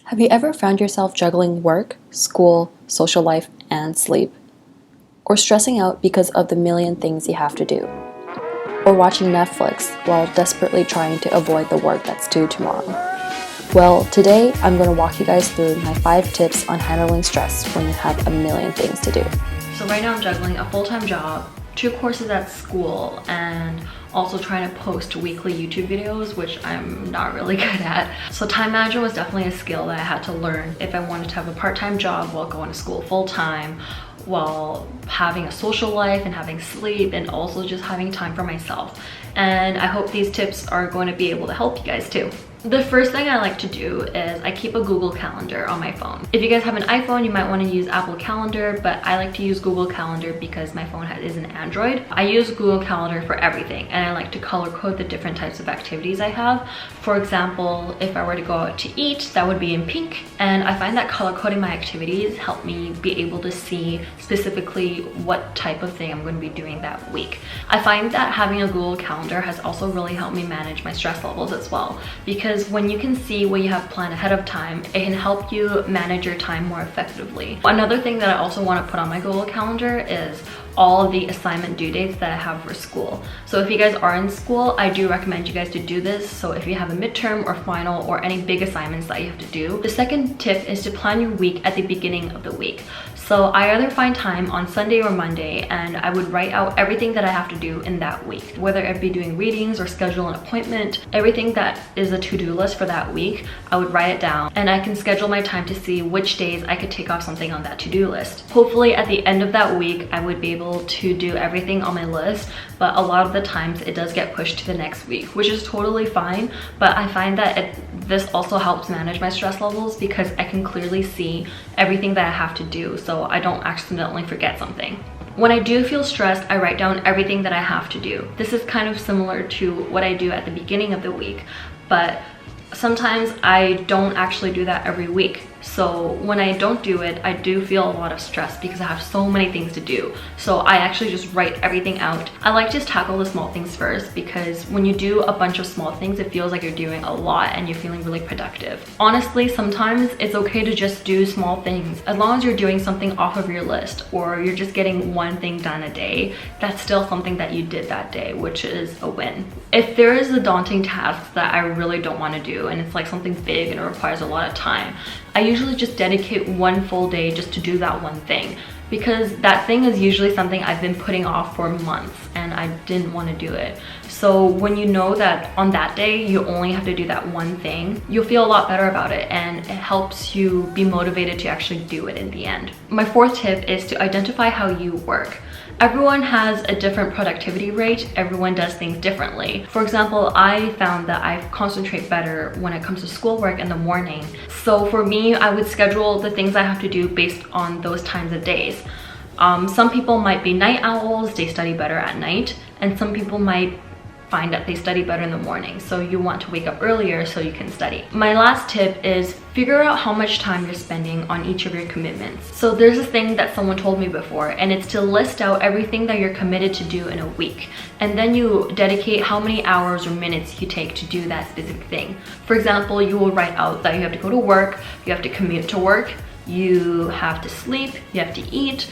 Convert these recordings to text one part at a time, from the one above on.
Have you ever found yourself juggling work, school, social life, and sleep? Or stressing out because of the million things you have to do? Or watching Netflix while desperately trying to avoid the work that's due tomorrow? Well, today I'm going to walk you guys through my 5 tips on handling stress when you have a million things to do. So right now I'm juggling a full-time job, 2 courses at school, and also trying to post weekly YouTube videos, which I'm not really good at. So time management was definitely a skill that I had to learn if I wanted to have a part-time job while going to school full-time, while having a social life and having sleep, and also just having time for myself. And I hope these tips are going to be able to help you guys too. The first thing I like to do is I keep a Google Calendar on my phone. If you guys have an iPhone, you might want to use Apple Calendar, but I like to use Google Calendar because my phone is an Android. I use Google Calendar for everything, and I like to color code the different types of activities I have. For example, if I were to go out to eat, that would be in pink, and I find that color coding my activities help me be able to see specifically what type of thing I'm going to be doing that week. I find that having a Google Calendar has also really helped me manage my stress levels as well, because when you can see what you have planned ahead of time, it can help you manage your time more effectively. Another thing that I also want to put on my Google Calendar is all the assignment due dates that I have for school. So if you guys are in school, I do recommend you guys to do this. So if you have a midterm or final or any big assignments that you have to do. The second tip is to plan your week at the beginning of the week. So I either find time on Sunday or Monday, and I would write out everything that I have to do in that week, whether it be doing readings or schedule an appointment. Everything that is a to-do list for that week, I would write it down, and I can schedule my time to see which days I could take off something on that to-do list. Hopefully at the end of that week, I would be able to do everything on my list, but a lot of the times it does get pushed to the next week, which is totally fine. But I find that this also helps manage my stress levels because I can clearly see everything that I have to do, so I don't accidentally forget something. When I do feel stressed, I write down everything that I have to do. This is kind of similar to what I do at the beginning of the week, but sometimes I don't actually do that every week. So when I don't do it, I do feel a lot of stress because I have so many things to do. So I actually just write everything out. I like to tackle the small things first, because when you do a bunch of small things, it feels like you're doing a lot and you're feeling really productive. Honestly, sometimes it's okay to just do small things. As long as you're doing something off of your list, or you're just getting one thing done a day, that's still something that you did that day, which is a win. If there is a daunting task that I really don't want to do, and it's like something big and it requires a lot of time, I usually just dedicate one full day just to do that one thing, because that thing is usually something I've been putting off for months and I didn't want to do it. So when you know that on that day you only have to do that one thing, you'll feel a lot better about it, and it helps you be motivated to actually do it in the end. My 4th tip is to identify how you work. Everyone has a different productivity rate. Everyone does things differently. For example, I found that I concentrate better when it comes to schoolwork in the morning. So for me, I would schedule the things I have to do based on those times of days. Some people might be night owls, they study better at night, and some people might find that they study better in the morning. So you want to wake up earlier so you can study. My last tip is figure out how much time you're spending on each of your commitments. So there's this thing that someone told me before, and it's to list out everything that you're committed to do in a week. And then you dedicate how many hours or minutes you take to do that specific thing. For example, you will write out that you have to go to work, you have to commute to work, you have to sleep, you have to eat,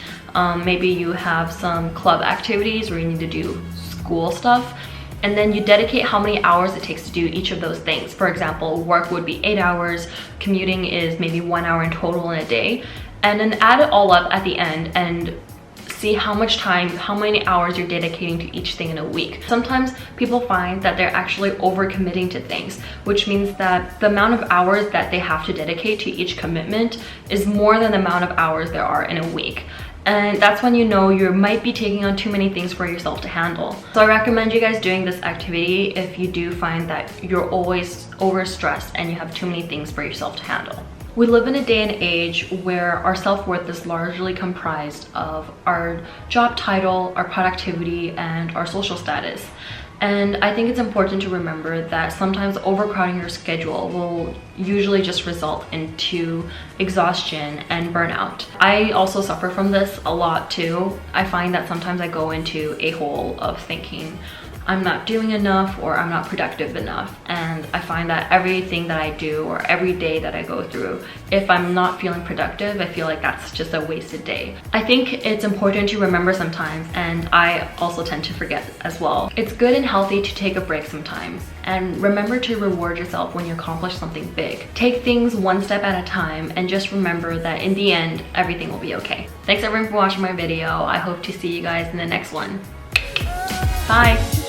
maybe you have some club activities where you need to do school stuff. And then you dedicate how many hours it takes to do each of those things. For example, work would be 8 hours, commuting is maybe 1 hour in total in a day. And then add it all up at the end and see how much time, how many hours you're dedicating to each thing in a week. Sometimes people find that they're actually overcommitting to things, which means that the amount of hours that they have to dedicate to each commitment is more than the amount of hours there are in a week. And that's when you know you might be taking on too many things for yourself to handle. So I recommend you guys doing this activity if you do find that you're always overstressed and you have too many things for yourself to handle. We live in a day and age where our self-worth is largely comprised of our job title, our productivity, and our social status. And I think it's important to remember that sometimes overcrowding your schedule will usually just result into exhaustion and burnout. I also suffer from this a lot too. I find that sometimes I go into a hole of thinking, I'm not doing enough or I'm not productive enough. And I find that everything that I do or every day that I go through, if I'm not feeling productive, I feel like that's just a wasted day. I think it's important to remember sometimes, and I also tend to forget as well. It's good and healthy to take a break sometimes, and remember to reward yourself when you accomplish something big. Take things one step at a time, and just remember that in the end, everything will be okay. Thanks everyone for watching my video. I hope to see you guys in the next one. Bye!